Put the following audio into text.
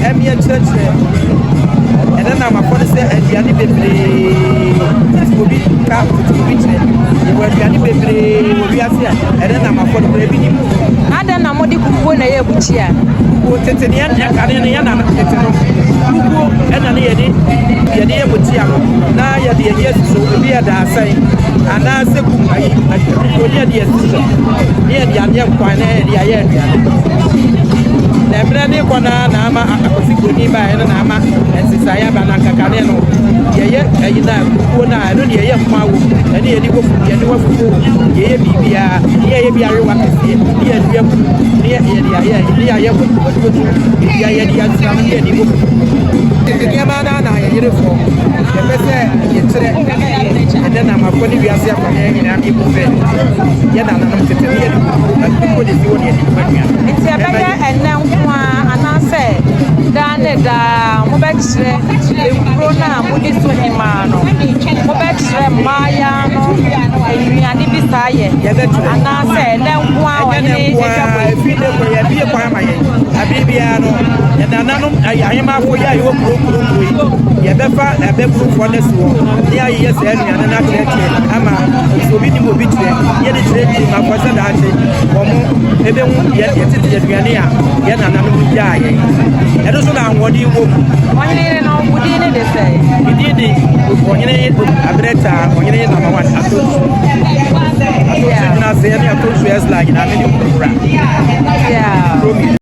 Emmy and church. And then I'm a policy and the other baby will be come to reach it. You were the other baby will be here. And then I'm a policy baby. I don't know what you could go near which year. What it's in the end, and I'm and the with you. Now you're the years so we are the same. And I said, near the young na brane kona na ama akofiko ni ba ene na ama ensisaya ba na kakane no yeye ayina ko na no yeye mmawo ene ye ni ko fu ye ni wa fu yeye bibia yeye bia rewa kese yeye duya ku yeye ko yeye dia tsam yeye ni ko ke ma na yeye refo ye pese ye tere ene na ma ko ni bia se akwa ye ni ami ko fe ye na no tete ye ni ko de si woni ye ni ma nua nti abaya ene anase da mobexre ekuro na mudi so hima no mobexre maya no enuane bisaye anase le nwa woni efide ko ya bie kwa amaye abibia no ya nananum ayema fo ya yo kuro ye befa ebekuru fo ne so ni aye se enuane na krete ama so bi ni mo bi tire ye de tire bi ma kwasa da ate omo ebe hu ye tete ye duane a ye nananum ya ye edo so na nwodi wo onyere no mudi ne de say ididi onyere abreta onyere number 1 ato na se ni ato so yes like na me ni kura yeah